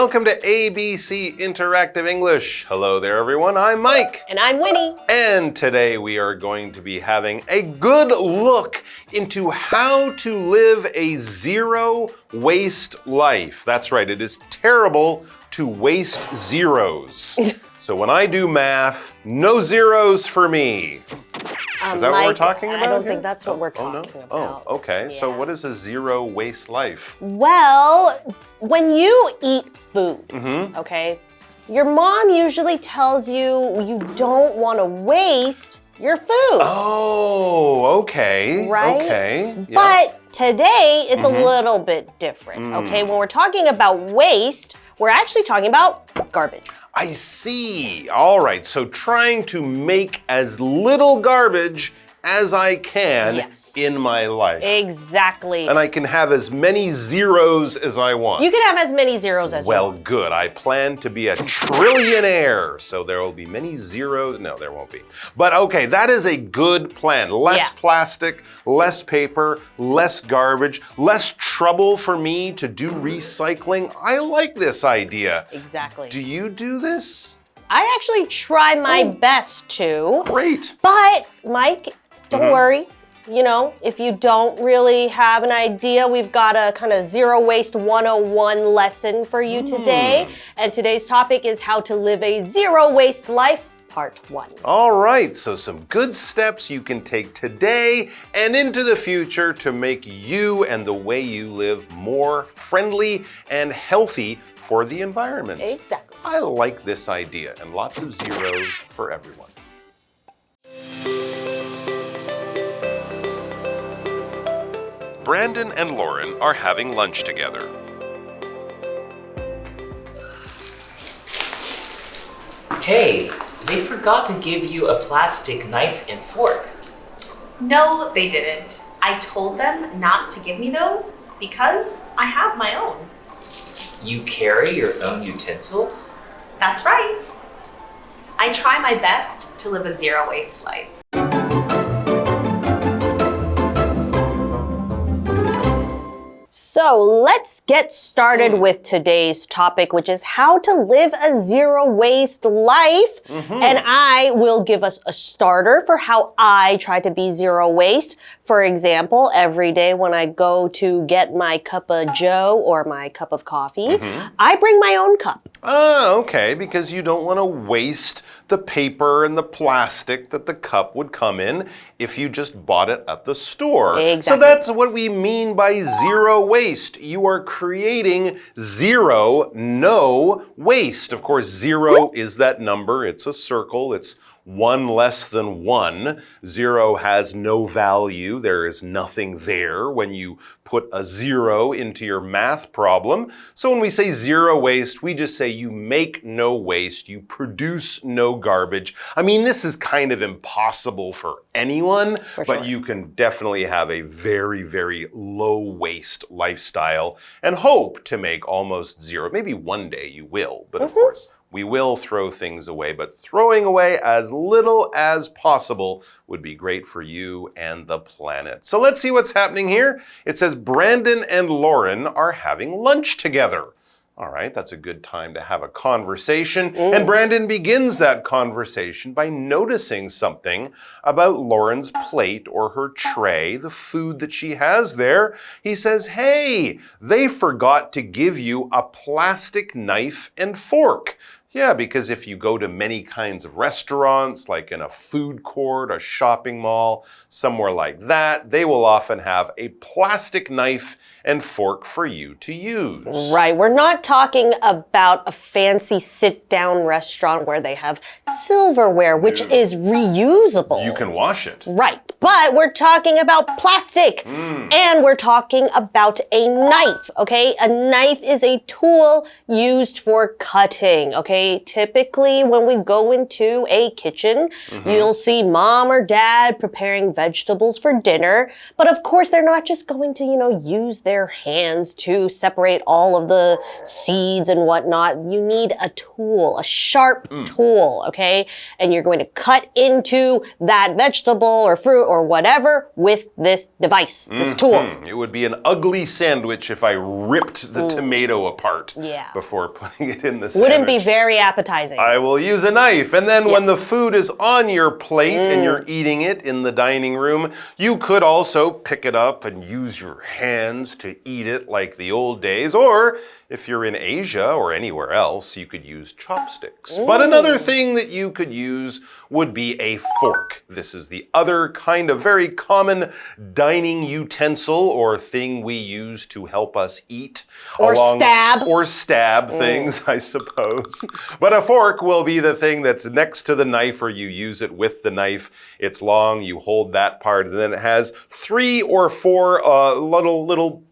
welcome to ABC Interactive English. Hello there, everyone. I'm Mike. And I'm Winnie. And today we are going to be having a good look into how to live a zero-waste life. That's right, it is terrible to waste zeros. So when I do math, no zeros for me. Is that Mike, what we're talking about? I don't here? think that's what we're talking about. Oh, okay. Yeah. So what is a zero-waste life? Well, when you eat food, okay, your mom usually tells you you don't want to waste your food. Oh, okay. Right? Okay. Yeah. But today, it's a little bit different, okay? When we're talking about waste, we're actually talking about garbage. I see. All right. So trying to make as little garbage as I can in my life. Exactly. And I can have as many zeros as I want. You can have as many zeros as you want. Well, good. I plan to be a trillionaire. So there will be many zeros. No, there won't be. But okay, that is a good plan. Less plastic, less paper, less garbage, less trouble for me to do recycling. I like this idea. Exactly. Do you do this? I actually try my best to. Great. But, Mike, don't worry. You know, if you don't really have an idea, we've got a kind of Zero Waste 101 lesson for you today. And today's topic is how to live a zero waste life, part 1. All right, so some good steps you can take today and into the future to make you and the way you live more friendly and healthy for the environment. Exactly. I like this idea, and lots of zeros for everyone. Brandon and Lauren are having lunch together. Hey, they forgot to give you a plastic knife and fork. No, they didn't. I told them not to give me those because I have my own. You carry your own utensils? That's right. I try my best to live a zero waste life. So let's get started with today's topic, which is how to live a zero waste life. And I will give us a starter for how I try to be zero waste. For example, every day when I go to get my cup of joe or my cup of coffee, I bring my own cup. Ah, okay, because you don't want to waste the paper and the plastic that the cup would come in if you just bought it at the store. Exactly. So that's what we mean by zero waste. You are creating zero, no waste. Of course, zero is that number. It's a circle. It's one less than one. Zero has no value. There is nothing there when you put a zero into your math problem. So when we say zero waste, we just say you make no waste, you produce no garbage. I mean, this is kind of impossible for anyone, but you can definitely have a very, very low waste lifestyle and hope to make almost zero. Maybe one day you will, but of course, we will throw things away, but throwing away as little as possible would be great for you and the planet. So let's see what's happening here. It says Brandon and Lauren are having lunch together. All right, that's a good time to have a conversation. And Brandon begins that conversation by noticing something about Lauren's plate or her tray, the food that she has there. He says, hey, they forgot to give you a plastic knife and fork. Yeah, because if you go to many kinds of restaurants, like in a food court, a shopping mall, somewhere like that, they will often have a plastic knife and fork for you to use. Right, we're not talking about a fancy sit-down restaurant where they have silverware, which is reusable. You can wash it. Right, but we're talking about plastic, and we're talking about a knife, okay? A knife is a tool used for cutting, okay? okay? Typically, when we go into a kitchen, you'll see mom or dad preparing vegetables for dinner. But of course, they're not just going to, use their hands to separate all of the seeds and whatnot. You need a tool, a sharp tool, okay? And you're going to cut into that vegetable or fruit or whatever with this device, this tool. It would be an ugly sandwich if I ripped the tomato apart before putting it in the sandwich. Wouldn't be very appetizing. I will use a knife. And then when the food is on your plate and you're eating it in the dining room, you could also pick it up and use your hands to eat it like the old days. Or if you're in Asia or anywhere else, you could use chopsticks. But another thing that you could use would be a fork. This is the other kind of very common dining utensil or thing we use to help us eat. Or stab. Or stab things, I suppose. But a fork will be the thing that's next to the knife, or you use it with the knife. It's long, you hold that part, and then it has 3 or 4 little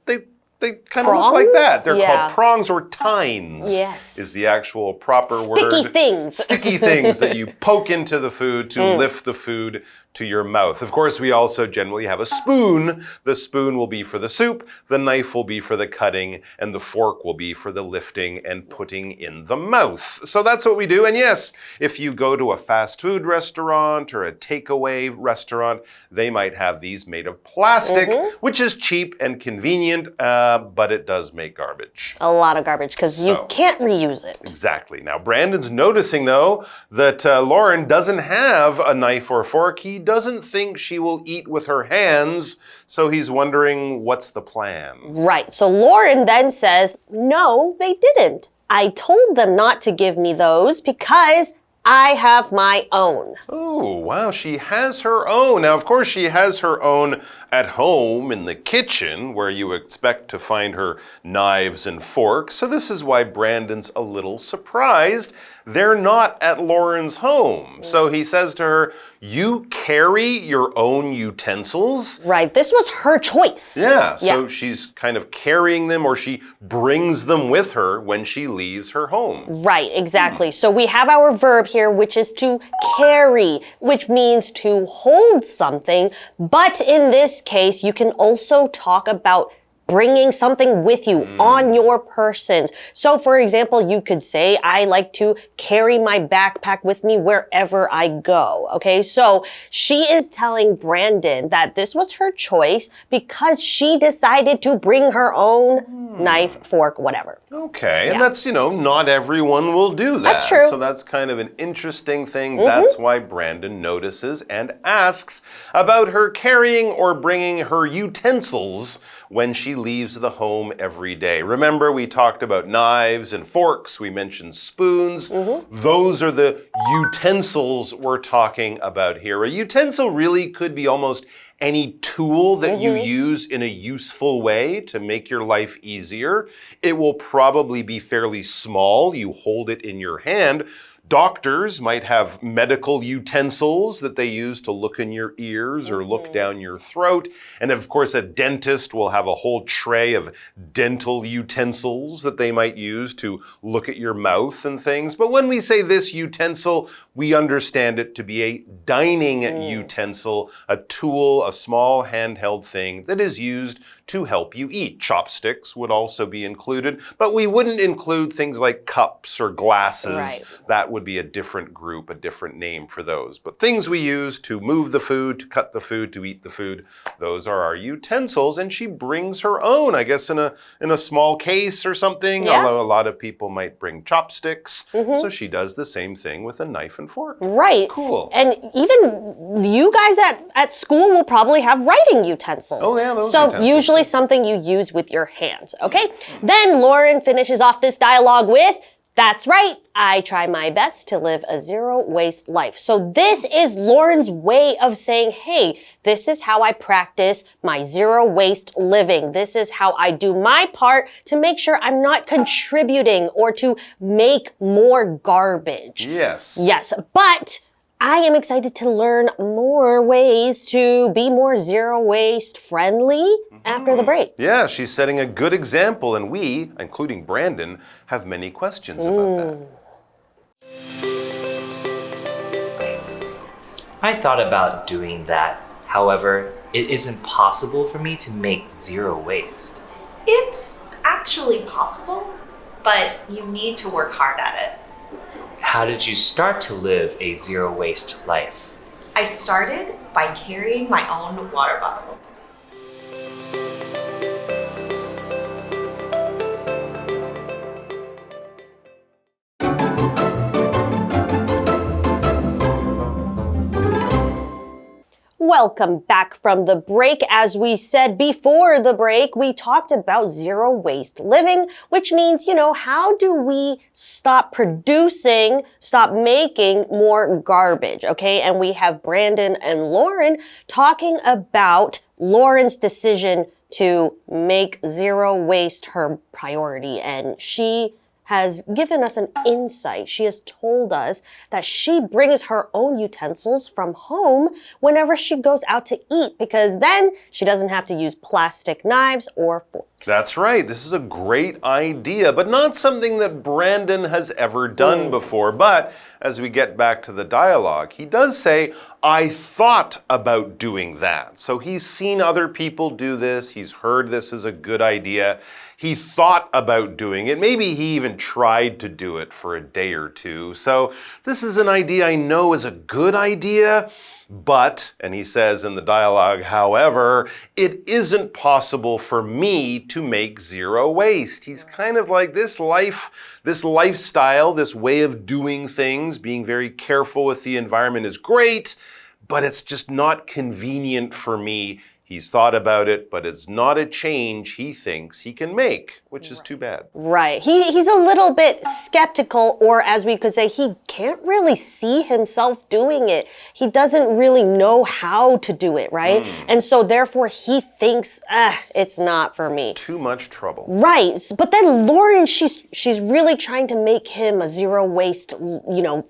they kind of look like that. They're called prongs or tines. Yes. Is the actual proper word. Sticky things. Sticky things that you poke into the food to lift the food to your mouth. Of course, we also generally have a spoon. The spoon will be for the soup, the knife will be for the cutting, and the fork will be for the lifting and putting in the mouth. So that's what we do. And yes, if you go to a fast food restaurant or a takeaway restaurant, they might have these made of plastic, which is cheap and convenient, but it does make garbage. A lot of garbage because you can't reuse it. Exactly. Now, Brandon's noticing, though, that Lauren doesn't have a knife or fork. He doesn't think she will eat with her hands, so he's wondering what's the plan. Right. So Lauren then says, no, they didn't. I told them not to give me those because I have my own. Oh, wow, she has her own. Now, of course, she has her own at home in the kitchen where you expect to find her knives and forks. So this is why Brandon's a little surprised. They're not at Lauren's home. So he says to her, you carry your own utensils? Right, this was her choice. Yeah, so she's kind of carrying them, or she brings them with her when she leaves her home. Right, exactly. So we have our verb here, which is to carry, which means to hold something. But in this case, you can also talk about bringing something with you on your persons. So for example, you could say, I like to carry my backpack with me wherever I go. Okay, so she is telling Brandon that this was her choice because she decided to bring her own knife, fork, whatever. Okay, and that's, not everyone will do that. That's true. So that's kind of an interesting thing. That's why Brandon notices and asks about her carrying or bringing her utensils when she leaves the home every day. Remember, we talked about knives and forks. We mentioned spoons. Those are the utensils we're talking about here. A utensil really could be almost any tool that you use in a useful way to make your life easier. It will probably be fairly small. You hold it in your hand. Doctors might have medical utensils that they use to look in your ears or look down your throat. And of course, a dentist will have a whole tray of dental utensils that they might use to look at your mouth and things. But when we say this utensil, we understand it to be a dining utensil, a tool, a small handheld thing that is used to help you eat. Chopsticks would also be included, but we wouldn't include things like cups or glasses. Right. That would be a different group, a different name for those. But things we use to move the food, to cut the food, to eat the food, those are our utensils. And she brings her own, I guess in a small case or something, although a lot of people might bring chopsticks. So she does the same thing with a knife and fork. Right. Cool. And even you guys at school will probably have writing utensils. Oh yeah, those So utensils. usually something you use with your hands, okay? Then Lauren finishes off this dialogue with, that's right, I try my best to live a zero-waste life. So this is Lauren's way of saying, hey, this is how I practice my zero-waste living. This is how I do my part to make sure I'm not contributing or to make more garbage. Yes. Yes, but I am excited to learn more ways to be more zero-waste friendly after the break. Yeah, she's setting a good example, and we, including Brandon, have many questions about that. I thought about doing that. However, it isn't possible for me to make zero waste. It's actually possible, but you need to work hard at it. How did you start to live a zero waste life? I started by carrying my own water bottle. Welcome back from the break. As we said before the break, we talked about zero waste living, which means, how do we stop producing, stop making more garbage, okay? And we have Brandon and Lauren talking about Lauren's decision to make zero waste her priority, and she has given us an insight. She has told us that she brings her own utensils from home whenever she goes out to eat, because then she doesn't have to use plastic knives or forks. That's right. This is a great idea, but not something that Brandon has ever done before. But as we get back to the dialogue, he does say, I thought about doing that. So he's seen other people do this. He's heard this is a good idea. He thought about doing it. Maybe he even tried to do it for a day or two. So this is an idea I know is a good idea, but, and he says in the dialogue, however, it isn't possible for me to make zero waste. He's kind of like this lifestyle, this way of doing things, being very careful with the environment is great, but it's just not convenient for me. He's thought about it, but it's not a change he thinks he can make, which is too bad. Right. He's a little bit skeptical, or as we could say, he can't really see himself doing it. He doesn't really know how to do it, right? And so therefore he thinks, it's not for me. Too much trouble. Right. But then Lauren, she's really trying to make him a zero waste,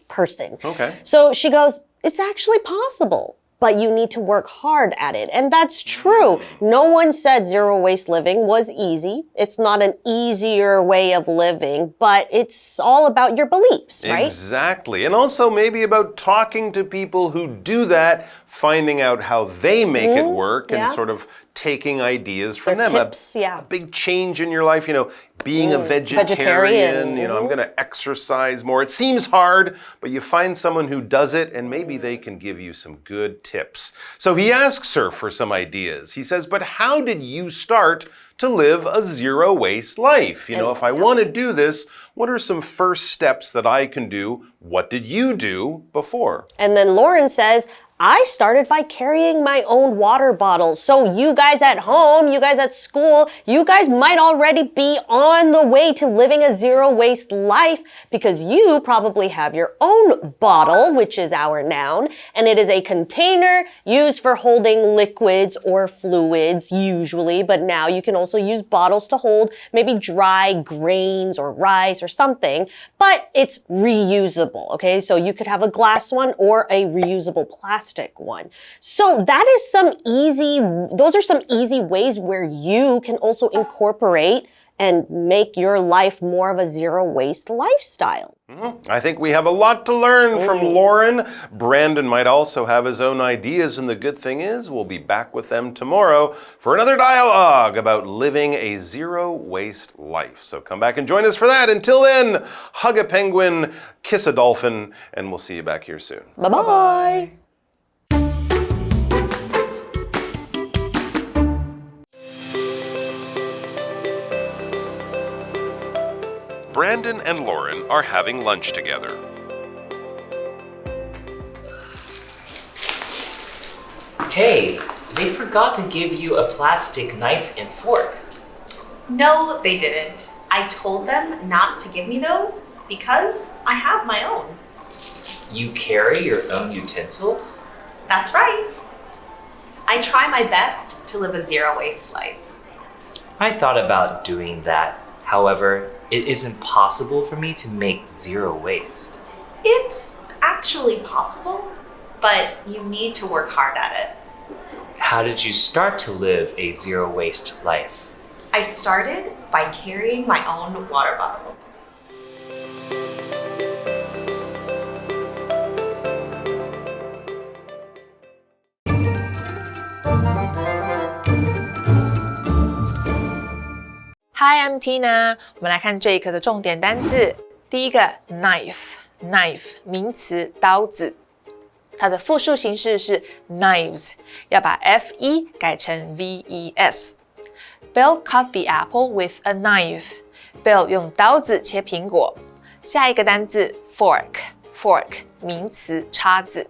person. Okay. So she goes, it's actually possible, but you need to work hard at it. And that's true. No one said zero waste living was easy. It's not an easier way of living, but it's all about your beliefs, right? Exactly. And also maybe about talking to people who do that, finding out how they make it work, and sort of taking ideas from them. Tips, a big change in your life, being a vegetarian, I'm going to exercise more. It seems hard, but you find someone who does it and maybe they can give you some good tips. So he asks her for some ideas. He says, but how did you start to live a zero waste life? If I want to do this, what are some first steps that I can do? What did you do before? And then Lauren says, I started by carrying my own water bottle. So you guys at home, you guys at school, you guys might already be on the way to living a zero waste life, because you probably have your own bottle, which is our noun, and it is a container used for holding liquids or fluids usually, but now you can also use bottles to hold maybe dry grains or rice or something, but it's reusable, okay? So you could have a glass one or a reusable plastic one. So that is those are some easy ways where you can also incorporate and make your life more of a zero waste lifestyle. I think we have a lot to learn from Lauren. Brandon might also have his own ideas, and the good thing is we'll be back with them tomorrow for another dialogue about living a zero waste life. So come back and join us for that. Until then, hug a penguin, kiss a dolphin, and we'll see you back here soon. Bye-bye. Brandon and Lauren are having lunch together. Hey, they forgot to give you a plastic knife and fork. No, they didn't. I told them not to give me those because I have my own. You carry your own utensils? That's right. I try my best to live a zero waste life. I thought about doing that. However, it isn't possible for me to make zero waste. It's actually possible, but you need to work hard at it. How did you start to live a zero waste life? I started by carrying my own water bottle. Hi, I'm Tina. 我们来看这一课的重点单字。第一个 knife 名词刀子，它的复数形式是 knives， 要把 fe 改成 ves。Bill cut the apple with a knife. Bill 用刀子切苹果。下一个单字 fork 名词叉子。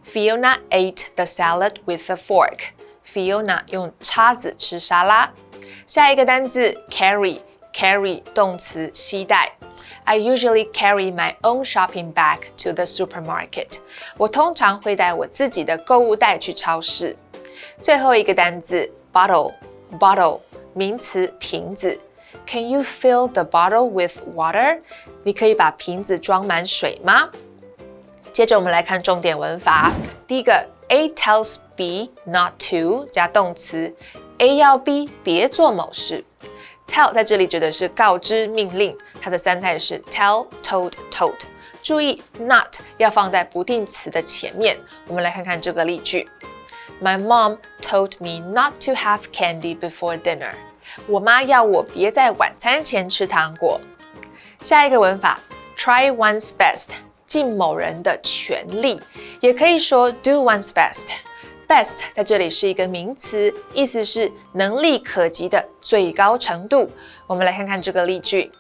Fiona ate the salad with a fork. Fiona 用叉子吃沙拉。下一个单字 carry 动词携带。I usually carry my own shopping bag to the supermarket. 我通常会带我自己的购物袋去超市。最后一个单字 bottle 名词瓶子。Can you fill the bottle with water? 你可以把瓶子装满水吗？接着我们来看重点文法。第一个 A tells B not to 加动词 A 要 B 别做某事。Tell 在这里指的是告知命令，它的三态是 tell, told, told。注意 not 要放在不定词的前面。我们来看看这个例句。My mom told me not to have candy before dinner. 我妈要我别在晚餐前吃糖果。下一个文法 try one's best 尽某人的全力，也可以说 do one's best。Best 在这里是一个名词，意思是能力可及的最高程度。我们来看看这个例句。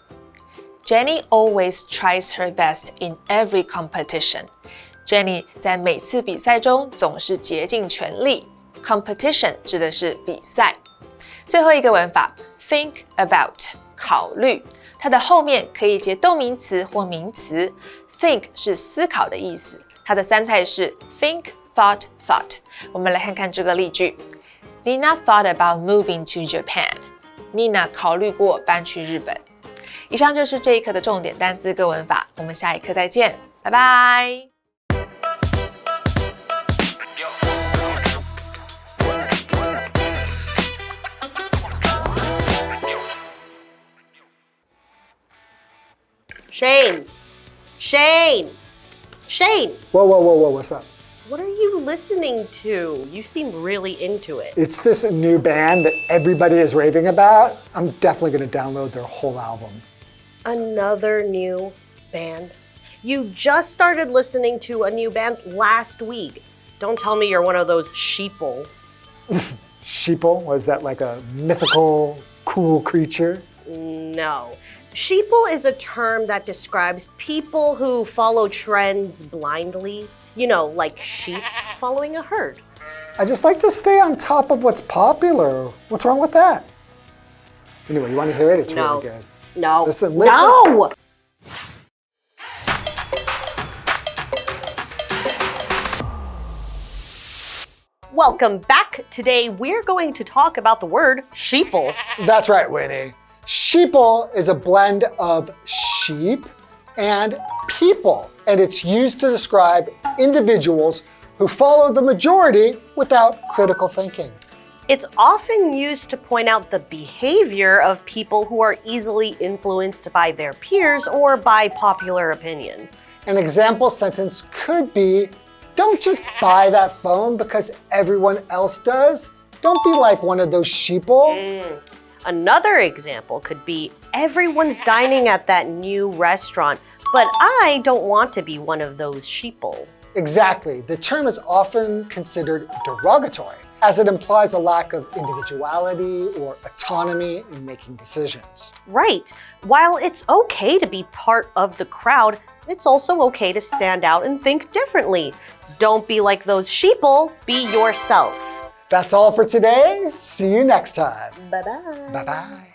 Jenny always tries her best in every competition. Jenny 在每次比赛中总是竭尽全力。Competition 指的是比赛。最后一个文法 think about 考虑，它的后面可以接动名词或名词。Think 是思考的意思，它的三态是 think、thought。我们来看看这个例句。Nina thought about moving to Japan. Nina 考虑过搬去日本。以上就是这一课的重点单词跟文法，我们下一课再见，拜拜。Shane! Whoa, what's up? What are you listening to? You seem really into it. It's this new band that everybody is raving about. I'm definitely going to download their whole album. Another new band? You just started listening to a new band last week. Don't tell me you're one of those sheeple. Sheeple? Was that like a mythical, cool creature? No. Sheeple is a term that describes people who follow trends blindly. You know, like sheep following a herd. I just like to stay on top of what's popular. What's wrong with that? Anyway, you want to hear it? It's really good. No. Listen. No! Welcome back. Today we're going to talk about the word sheeple. That's right, Winnie. Sheeple is a blend of sheep and people, and it's used to describe individuals who follow the majority without critical thinking. It's often used to point out the behavior of people who are easily influenced by their peers or by popular opinion. An example sentence could be, don't just buy that phone because everyone else does. Don't be like one of those sheeple. Another example could be, everyone's dining at that new restaurant, but I don't want to be one of those sheeple. Exactly. The term is often considered derogatory, as it implies a lack of individuality or autonomy in making decisions. Right. While it's okay to be part of the crowd, it's also okay to stand out and think differently. Don't be like those sheeple, be yourself. That's all for today. See you next time. Bye-bye. Bye-bye.